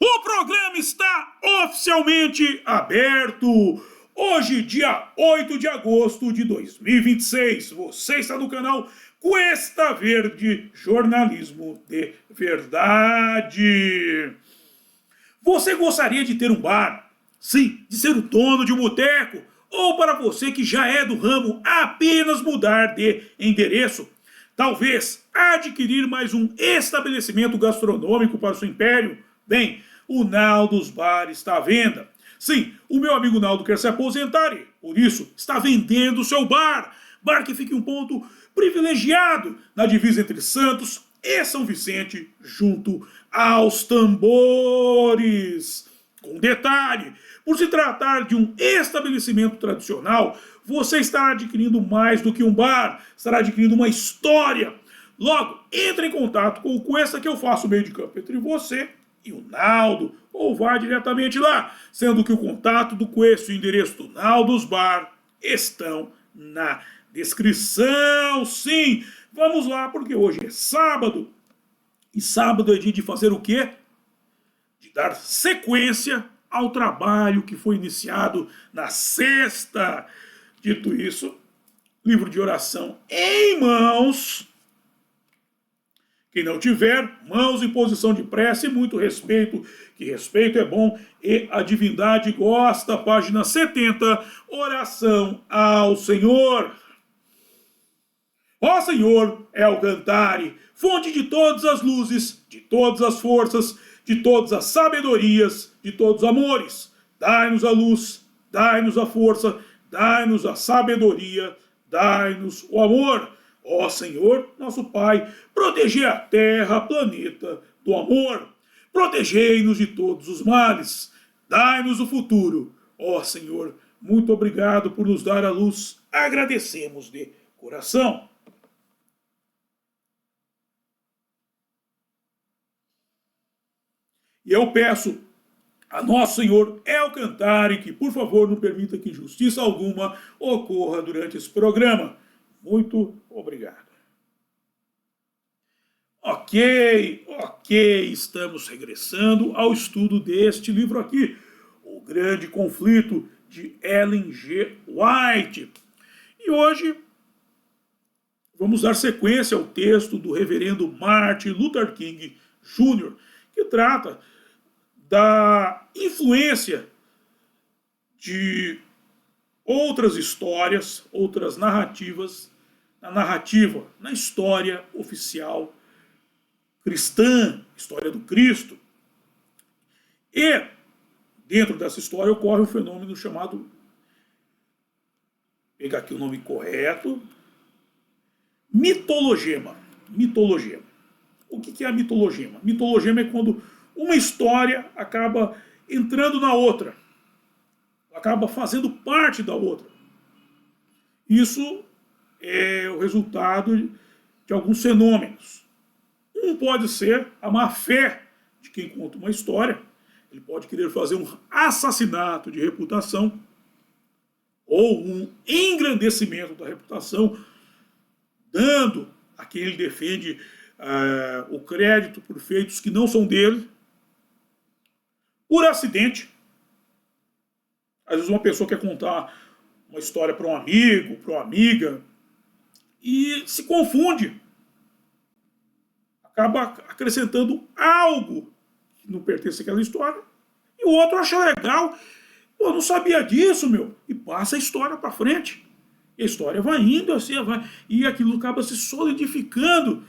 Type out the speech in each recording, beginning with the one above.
O programa está oficialmente aberto. Hoje, dia 8 de agosto de 2026. Você está no canal Cuesta Verde Jornalismo de Verdade. Você gostaria de ter um bar? Sim, de ser o dono de um boteco? Ou para você que já é do ramo, apenas mudar de endereço? Talvez adquirir mais um estabelecimento gastronômico para o seu império? Bem, o Naldo's Bar está à venda. Sim, o meu amigo Naldo quer se aposentar e, por isso, está vendendo o seu bar. Bar que fica em um ponto privilegiado na divisa entre Santos e São Vicente, junto aos tambores. Com detalhe, por se tratar de um estabelecimento tradicional, você está adquirindo mais do que um bar, estará adquirindo uma história. Logo, entre em contato com o Cuesta que eu faço o meio de campo entre você e o Naldo, ou vá diretamente lá, sendo que o contato do Cuesta e o endereço do Naldo's Bar estão na descrição. Sim, vamos lá, porque hoje é sábado, e sábado é dia de fazer o quê? De dar sequência ao trabalho que foi iniciado na sexta. Dito isso, livro de oração em mãos. Quem não tiver, mãos em posição de prece e muito respeito, que respeito é bom e a divindade gosta. Página 70, oração ao Senhor. Ó Senhor, El Cantare, fonte de todas as luzes, de todas as forças, de todas as sabedorias, de todos os amores. Dai-nos a luz, dai-nos a força, dai-nos a sabedoria, dai-nos o amor. Ó Senhor, nosso Pai, protegei a terra, planeta, do amor. Protegei-nos de todos os males. Dai-nos o futuro. Ó Senhor, muito obrigado por nos dar a luz. Agradecemos de coração. E eu peço a nosso Senhor El Cantare que, por favor, não permita que injustiça alguma ocorra durante esse programa. Muito obrigado. Ok, estamos regressando ao estudo deste livro aqui, O Grande Conflito, de Ellen G. White. E hoje vamos dar sequência ao texto do reverendo Martin Luther King Jr., que trata da influência de outras histórias, outras narrativas, na história oficial cristã, história do Cristo. E dentro dessa história ocorre um fenômeno chamado, vou pegar aqui o nome correto, mitologema. Mitologema. O que é a mitologema? Mitologema é quando uma história acaba entrando na outra, acaba fazendo parte da outra. Isso é o resultado de alguns fenômenos. Um pode ser a má fé de quem conta uma história. Ele pode querer fazer um assassinato de reputação ou um engrandecimento da reputação, dando a quem ele defende o crédito por feitos que não são dele. Por acidente, às vezes uma pessoa quer contar uma história para um amigo, para uma amiga, e se confunde. Acaba acrescentando algo que não pertence àquela história, e o outro acha legal. Pô, não sabia disso, meu. E passa a história para frente. E a história vai indo assim, e aquilo acaba se solidificando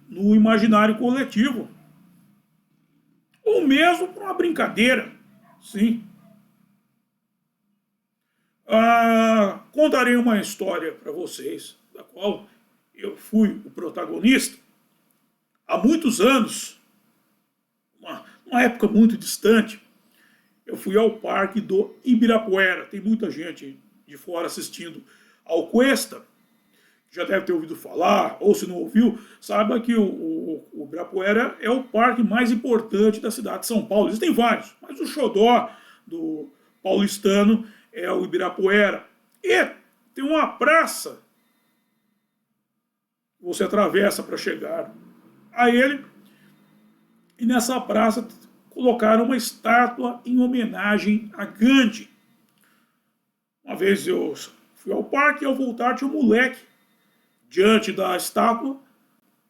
no imaginário coletivo. Ou mesmo para uma brincadeira. Sim. Contarei uma história para vocês, da qual eu fui o protagonista. Há muitos anos, uma época muito distante, eu fui ao parque do Ibirapuera. Tem muita gente de fora assistindo ao Cuesta, já deve ter ouvido falar, ou se não ouviu, saiba que o Ibirapuera é o parque mais importante da cidade de São Paulo. Existem vários, mas o xodó do paulistano é o Ibirapuera. E tem uma praça que você atravessa para chegar a ele, e nessa praça colocaram uma estátua em homenagem a Gandhi. Uma vez eu fui ao parque e ao voltar tinha um moleque diante da estátua,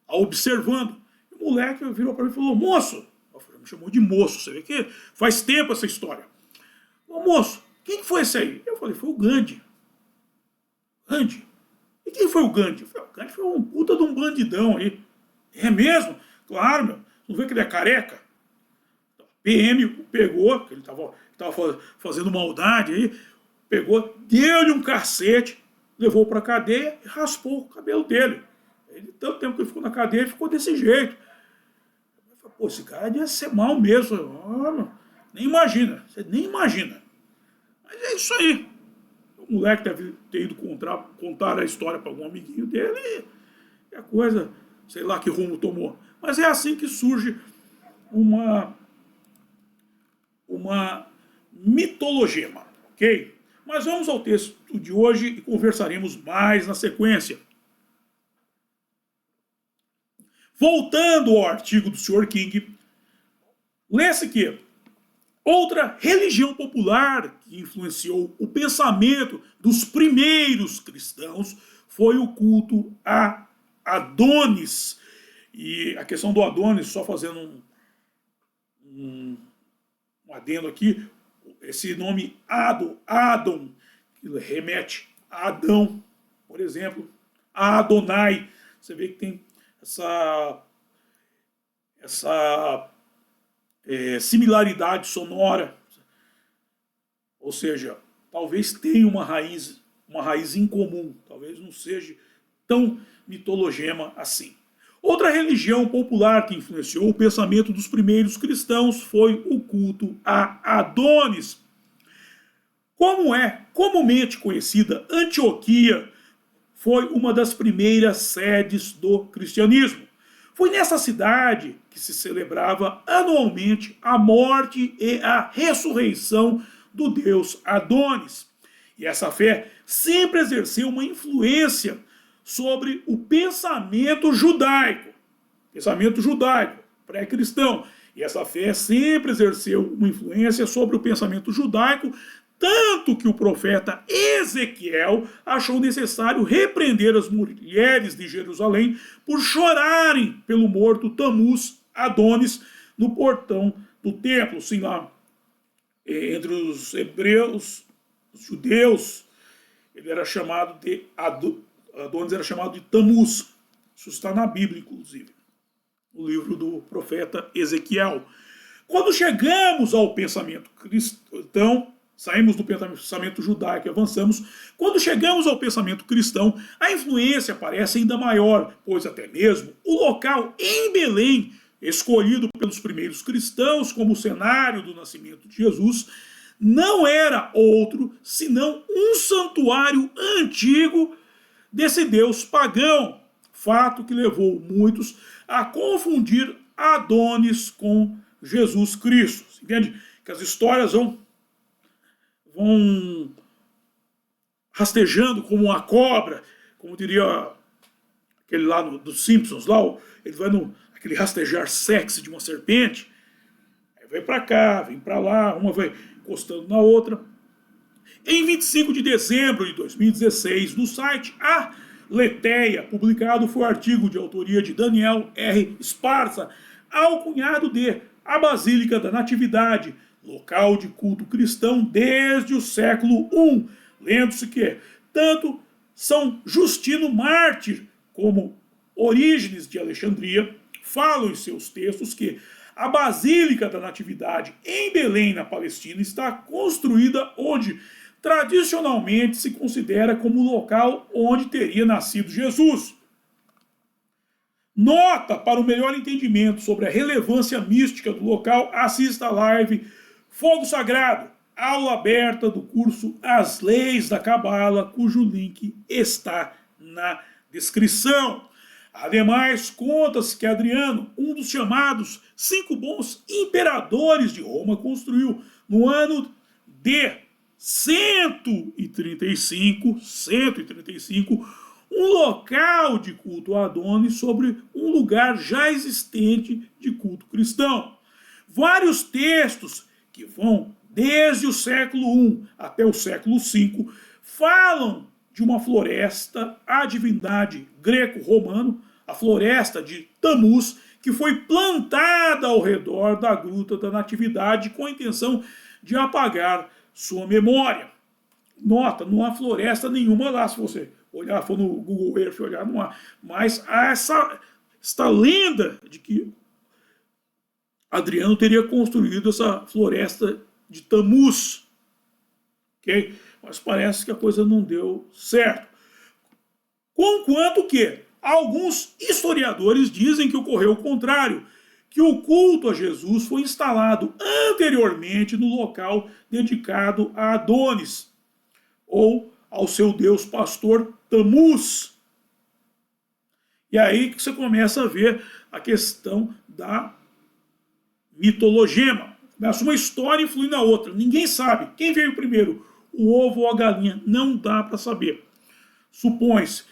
observando. E o moleque virou para mim e falou, moço, me chamou de moço, você vê que faz tempo essa história. Ô moço, quem foi esse aí? Eu falei, foi o Gandhi. Gandhi? E quem foi o Gandhi? Eu falei, o Gandhi foi um puta de um bandidão aí. É mesmo? Claro, meu. Não vê que ele é careca? PM pegou, que ele tava fazendo maldade aí, pegou, deu-lhe um cacete, levou pra cadeia e raspou o cabelo dele. Ele, tanto tempo que ele ficou na cadeia, ele ficou desse jeito. Eu falei, pô, esse cara devia ser mal mesmo. Nem imagina, você nem imagina. Mas é isso aí. O moleque deve ter ido contar a história para algum amiguinho dele e a coisa, sei lá que rumo tomou. Mas é assim que surge uma mitologema, ok? Mas vamos ao texto de hoje e conversaremos mais na sequência. Voltando ao artigo do Sr. King, lê-se que outra religião popular que influenciou o pensamento dos primeiros cristãos foi o culto a Adonis. E a questão do Adonis, só fazendo um adendo aqui, esse nome Adon, que remete a Adão, por exemplo, a Adonai. Você vê que tem essa similaridade sonora, ou seja, talvez tenha uma raiz em comum, talvez não seja tão mitologema assim. Outra religião popular que influenciou o pensamento dos primeiros cristãos foi o culto a Adonis. Como é comumente conhecida, Antioquia foi uma das primeiras sedes do cristianismo. Foi nessa cidade que se celebrava anualmente a morte e a ressurreição do deus Adonis. E essa fé sempre exerceu uma influência sobre o pensamento judaico pré-cristão. E essa fé sempre exerceu uma influência sobre o pensamento judaico, tanto que o profeta Ezequiel achou necessário repreender as mulheres de Jerusalém por chorarem pelo morto Tamuz, Adonis, no portão do templo. Sim, lá entre os hebreus, os judeus, ele era chamado de Adonis era chamado de Tamuz. Isso está na Bíblia, inclusive, no livro do profeta Ezequiel. Quando chegamos ao pensamento cristão, saímos do pensamento judaico e avançamos. Quando chegamos ao pensamento cristão, a influência parece ainda maior, pois até mesmo o local em Belém, escolhido pelos primeiros cristãos como cenário do nascimento de Jesus, não era outro senão um santuário antigo desse deus pagão, fato que levou muitos a confundir Adonis com Jesus Cristo. Você entende? Que as histórias vão rastejando como uma cobra, como diria aquele lá dos Simpsons, lá, ele vai aquele rastejar sexy de uma serpente, aí vai para cá, vem para lá, uma vai encostando na outra. Em 25 de dezembro de 2016, no site A Leteia, publicado foi o artigo de autoria de Daniel R. Esparza, alcunhado de A Basílica da Natividade, local de culto cristão desde o século I. Lendo-se que tanto São Justino Mártir como Orígenes de Alexandria falam em seus textos que a Basílica da Natividade em Belém, na Palestina, está construída onde tradicionalmente se considera como o local onde teria nascido Jesus. Nota para o melhor entendimento sobre a relevância mística do local, assista a live Fogo Sagrado, aula aberta do curso As Leis da Cabala, cujo link está na descrição. Ademais, conta-se que Adriano, um dos chamados 5 bons imperadores de Roma, construiu no ano de 135, um local de culto a Adonis sobre um lugar já existente de culto cristão. Vários textos que vão desde o século I até o século V falam de uma floresta, a divindade greco-romano, a floresta de Tammuz, que foi plantada ao redor da Gruta da Natividade com a intenção de apagar sua memória. Nota, não há floresta nenhuma lá, se você olhar, for no Google Earth olhar, não há. Mas há essa lenda de que Adriano teria construído essa floresta de Tammuz. Ok? Mas parece que a coisa não deu certo. Conquanto que alguns historiadores dizem que ocorreu o contrário, que o culto a Jesus foi instalado anteriormente no local dedicado a Adonis, ou ao seu deus pastor Tammuz. E aí que você começa a ver a questão da mitologema. Começa uma história influindo na outra. Ninguém sabe quem veio primeiro, o ovo ou a galinha. Não dá para saber. Supõe-se,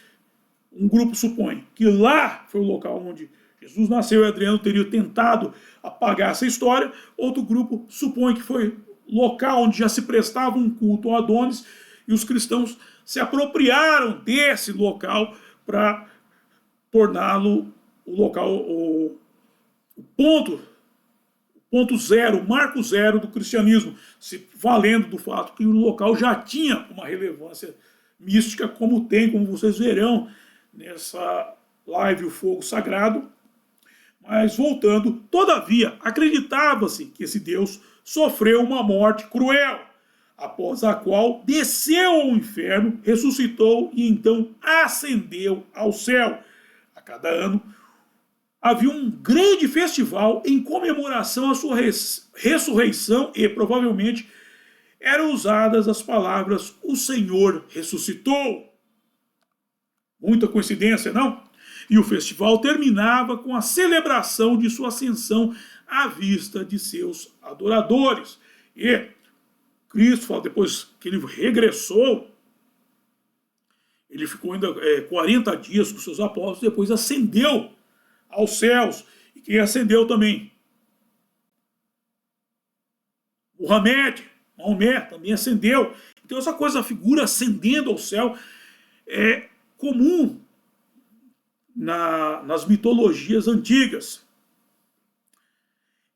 um grupo supõe que lá foi o local onde Jesus nasceu e Adriano teria tentado apagar essa história. Outro grupo supõe que foi local onde já se prestava um culto a Adonis e os cristãos se apropriaram desse local para torná-lo o local, o ponto zero, o marco zero do cristianismo, se valendo do fato que o local já tinha uma relevância mística, como tem, como vocês verão nessa live O Fogo Sagrado. Mas voltando, todavia, acreditava-se que esse Deus sofreu uma morte cruel, após a qual desceu ao inferno, ressuscitou e então ascendeu ao céu. A cada ano havia um grande festival em comemoração à sua ressurreição e provavelmente eram usadas as palavras "o Senhor ressuscitou". Muita coincidência, não? E o festival terminava com a celebração de sua ascensão à vista de seus adoradores. E Cristo fala, depois que ele regressou, ele ficou ainda 40 dias com seus apóstolos, depois ascendeu aos céus. E quem ascendeu também? Maomé também ascendeu. Então essa coisa, a figura ascendendo ao céu, é comum nas mitologias antigas.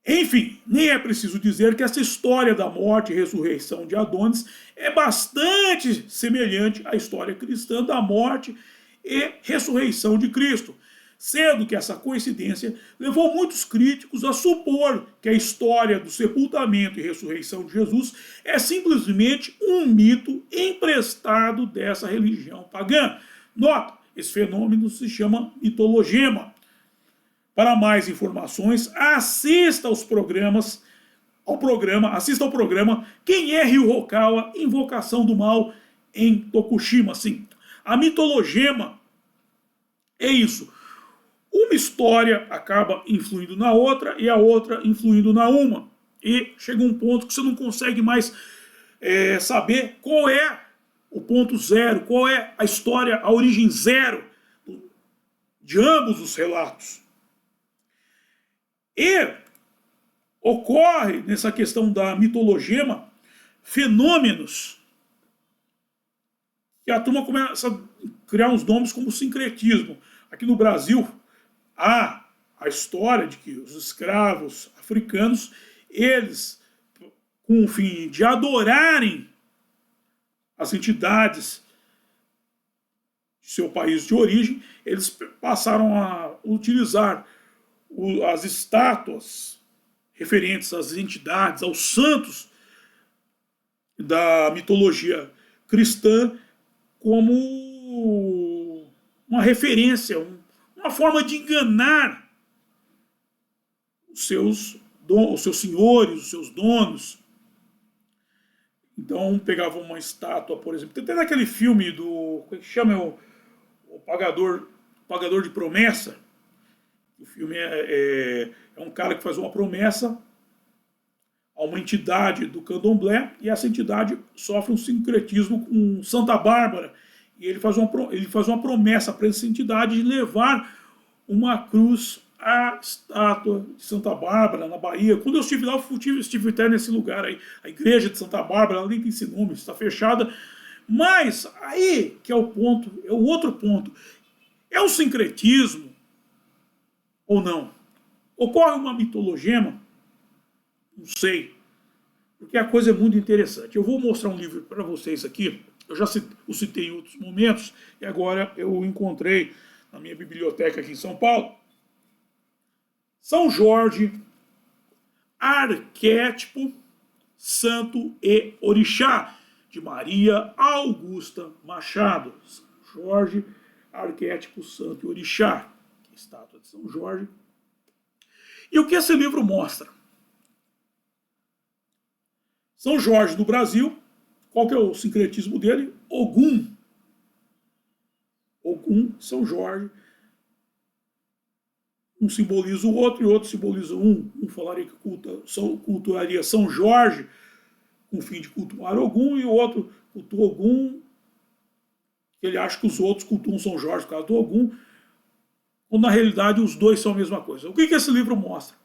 Enfim, nem é preciso dizer que essa história da morte e ressurreição de Adonis é bastante semelhante à história cristã da morte e ressurreição de Cristo, sendo que essa coincidência levou muitos críticos a supor que a história do sepultamento e ressurreição de Jesus é simplesmente um mito emprestado dessa religião pagã. Nota, esse fenômeno se chama mitologema. Para mais informações, assista ao programa Quem é Ryu Hokawa? Invocação do Mal em Tokushima. Sim, a mitologema é isso. Uma história acaba influindo na outra e a outra influindo na uma. E chega um ponto que você não consegue mais saber qual é o ponto zero, qual é a história, a origem zero de ambos os relatos. E ocorre, nessa questão da mitologema, fenômenos que a turma começa a criar uns nomes como sincretismo. Aqui no Brasil, há a história de que os escravos africanos, eles, com o fim de adorarem as entidades de seu país de origem, eles passaram a utilizar as estátuas referentes às entidades, aos santos da mitologia cristã como uma referência, uma forma de enganar os seus senhores, os seus donos. Então pegavam uma estátua, por exemplo, tem até naquele filme do, como é que chama, o Pagador de Promessa. O filme é um cara que faz uma promessa a uma entidade do candomblé e essa entidade sofre um sincretismo com Santa Bárbara. E ele faz uma promessa para essa entidade de levar uma cruz a estátua de Santa Bárbara, na Bahia. Quando eu estive lá, eu estive até nesse lugar aí. A igreja de Santa Bárbara, ela nem tem esse nome, está fechada. Mas aí que é o ponto, é o outro ponto. É um sincretismo ou não? Ocorre uma mitologema? Não sei. Porque a coisa é muito interessante. Eu vou mostrar um livro para vocês aqui. Eu já o citei em outros momentos. E agora eu encontrei na minha biblioteca aqui em São Paulo. São Jorge, arquétipo, santo e orixá, de Maria Augusta Machado. São Jorge, arquétipo, santo e orixá. Estátua de São Jorge. E o que esse livro mostra? São Jorge do Brasil, qual que é o sincretismo dele? Ogum. Ogum, São Jorge. Um simboliza o outro e o outro simboliza um. Um falaria que cultuaria São Jorge com o fim de cultuar Ogum, e o outro cultua Ogum, que ele acha que os outros cultuam São Jorge por causa do Ogum, quando na realidade os dois são a mesma coisa. O que esse livro mostra?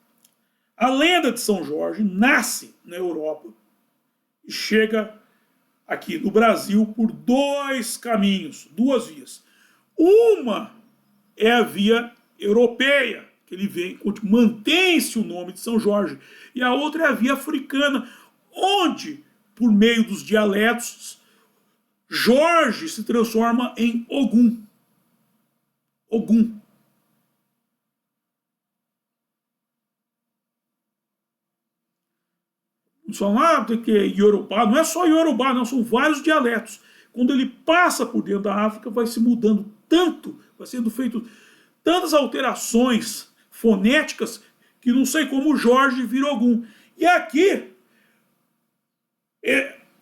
A lenda de São Jorge nasce na Europa e chega aqui no Brasil por dois caminhos, duas vias. Uma é a via europeia, que ele vem, mantém-se o nome de São Jorge, e a outra é a via africana, onde, por meio dos dialetos, Jorge se transforma em Ogum. Ogum. Falam, que é Yorubá. Não é só Yorubá, não, são vários dialetos. Quando ele passa por dentro da África, vai se mudando tanto, vai sendo feito tantas alterações fonéticas, que não sei como o Jorge vira Ogum. E aqui,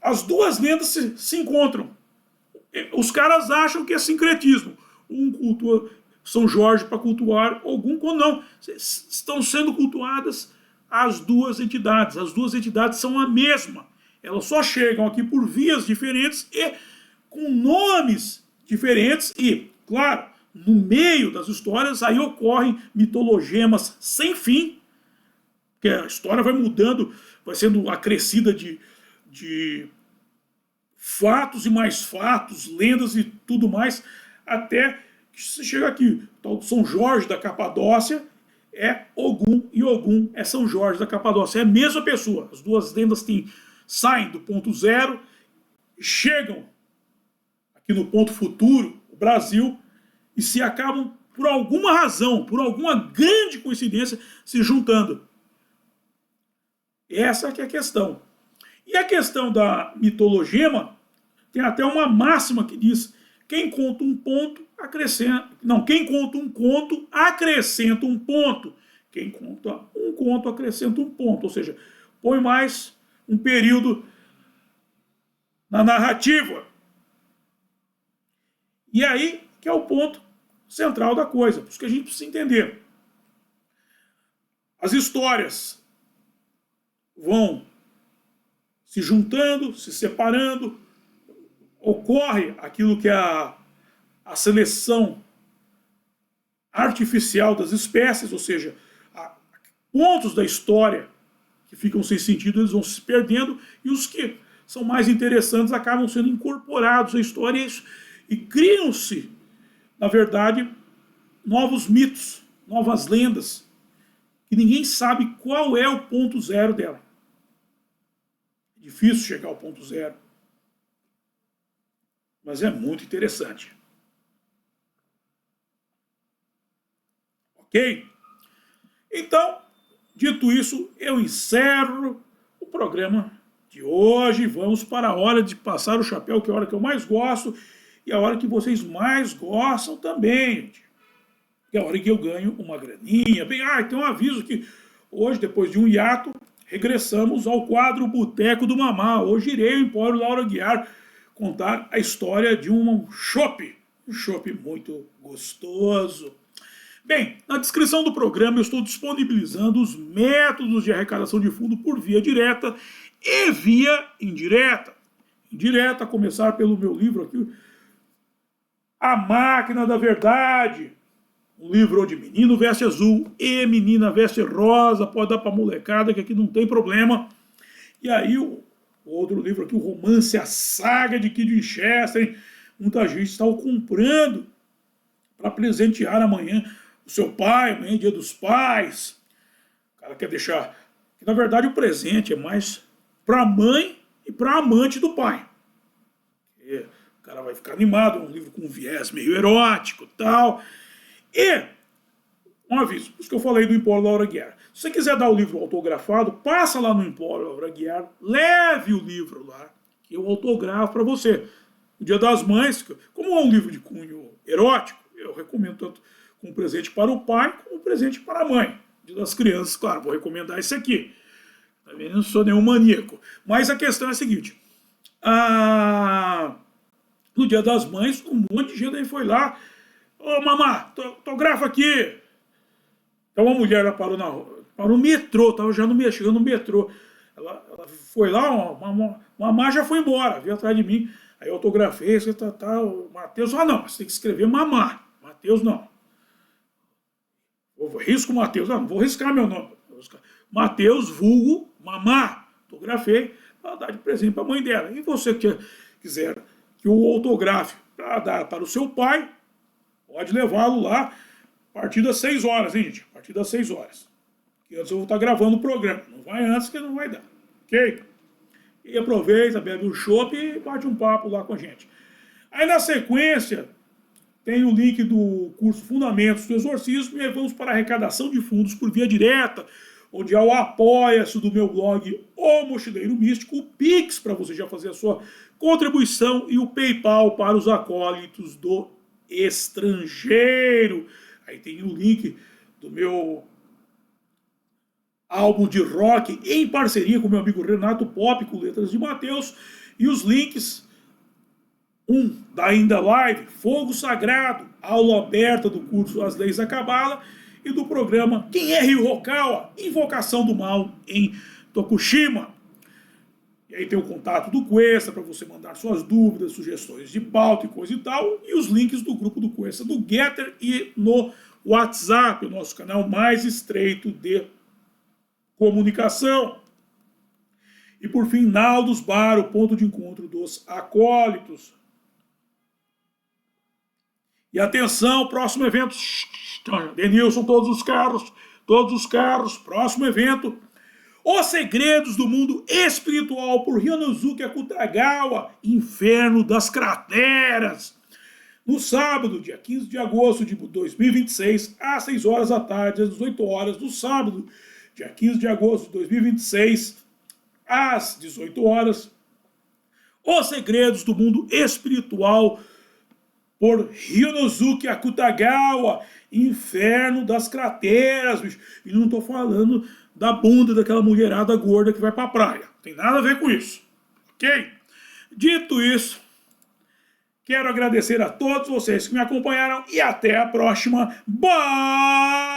as duas lendas se encontram. Os caras acham que é sincretismo. Um cultua São Jorge para cultuar Ogum, quando não. Estão sendo cultuadas as duas entidades. As duas entidades são a mesma. Elas só chegam aqui por vias diferentes e com nomes diferentes. E, claro, no meio das histórias, aí ocorrem mitologemas sem fim, porque a história vai mudando, vai sendo acrescida de fatos e mais fatos, lendas e tudo mais, até que se chega aqui. Então, São Jorge da Capadócia é Ogum e Ogum é São Jorge da Capadócia. É a mesma pessoa. As duas lendas saem do ponto zero, chegam aqui no ponto futuro, o Brasil, e se acabam, por alguma razão, por alguma grande coincidência, se juntando. Essa que é a questão. E a questão da mitologema, tem até uma máxima que diz: quem conta um ponto, acrescenta... Não, quem conta um conto, acrescenta um ponto. Quem conta um conto, acrescenta um ponto. Ou seja, põe mais um período na narrativa. E aí que é o ponto central da coisa. Por isso que a gente precisa entender. As histórias vão se juntando, se separando, ocorre aquilo que é a seleção artificial das espécies, ou seja, pontos da história que ficam sem sentido, eles vão se perdendo, e os que são mais interessantes acabam sendo incorporados à história, e criam-se, na verdade, novos mitos, novas lendas, que ninguém sabe qual é o ponto zero dela. É difícil chegar ao ponto zero. Mas é muito interessante. Ok? Então, dito isso, eu encerro o programa de hoje. Vamos para a hora de passar o chapéu, que é a hora que eu mais gosto, e a hora que vocês mais gostam também, gente. Que é a hora que eu ganho uma graninha. Bem, tem um aviso que hoje, depois de um hiato, regressamos ao quadro Boteco do Mamá. Hoje irei ao Empório Laura Aguiar contar a história de um chopp muito gostoso. Bem, na descrição do programa eu estou disponibilizando os métodos de arrecadação de fundo por via direta e via indireta. Indireta, a começar pelo meu livro aqui, A Máquina da Verdade, um livro onde menino veste azul e menina veste rosa, pode dar pra molecada que aqui não tem problema. E aí o outro livro aqui, o Romance, a Saga de Kid Winchester, muita gente está comprando para presentear amanhã o seu pai, amanhã é dia dos pais. O cara quer deixar, que na verdade o presente é mais para a mãe e para a amante do pai. E o cara vai ficar animado, é um livro com um viés meio erótico e tal. E, um aviso, por isso que eu falei do Empório Laura Guiar. Se você quiser dar o livro autografado, passa lá no Empório Laura Guiar, leve o livro lá, que eu autografo para você. O Dia das Mães, como é um livro de cunho erótico, eu recomendo tanto como presente para o pai, como presente para a mãe. Dia das Crianças, claro, vou recomendar esse aqui. Também não sou nenhum maníaco. Mas a questão é a seguinte. No Dia das Mães, um monte de gente aí foi lá. Ô, mamá, autografa aqui. Então uma mulher ela parou no metrô, estava já chegando no metrô. Ela foi lá, mamá já foi embora, veio atrás de mim. Aí eu autografei, o Matheus, não, você tem que escrever mamá. Matheus não. Eu risco Matheus, não vou riscar meu nome. Matheus, vulgo, mamá. Autografei para dar de presente para a mãe dela. E você que quiser que o autografe para dar para o seu pai, pode levá-lo lá a partir das 6 horas, hein, gente? A partir das 6 horas. Que antes eu vou estar gravando o programa. Não vai antes que não vai dar. Ok? E aproveita, bebe um chopp e bate um papo lá com a gente. Aí na sequência, tem o link do curso Fundamentos do Exorcismo e aí vamos para a arrecadação de fundos por via direta, onde há o apoia-se do meu blog O Mochileiro Místico, o Pix para você já fazer a sua contribuição e o PayPal para os acólitos do estrangeiro. Aí tem o link do meu álbum de rock em parceria com meu amigo Renato Pop, com letras de Mateus, e os links, da Ainda Live, Fogo Sagrado, aula aberta do curso As Leis da Cabala, e do programa Quem é Ryu Hokawa, Invocação do Mal em Tokushima. E aí tem o contato do Cuesta para você mandar suas dúvidas, sugestões de pauta e coisa e tal, e os links do grupo do Cuesta do Getter e no WhatsApp, o nosso canal mais estreito de comunicação. E por fim, Naldos Bar, o ponto de encontro dos acólitos. E atenção, próximo evento. Denilson, todos os carros, próximo evento. Os Segredos do Mundo Espiritual por Ryonosuke Akutagawa, Inferno das Crateras. No sábado, dia 15 de agosto de 2026, às 6 horas da tarde, às 18 horas, no sábado, dia 15 de agosto de 2026, às 18 horas, Os Segredos do Mundo Espiritual por Ryonosuke Akutagawa, Inferno das Crateras, bicho. E não tô falando da bunda daquela mulherada gorda que vai pra praia. Não tem nada a ver com isso. Ok? Dito isso, quero agradecer a todos vocês que me acompanharam e até a próxima. Bye!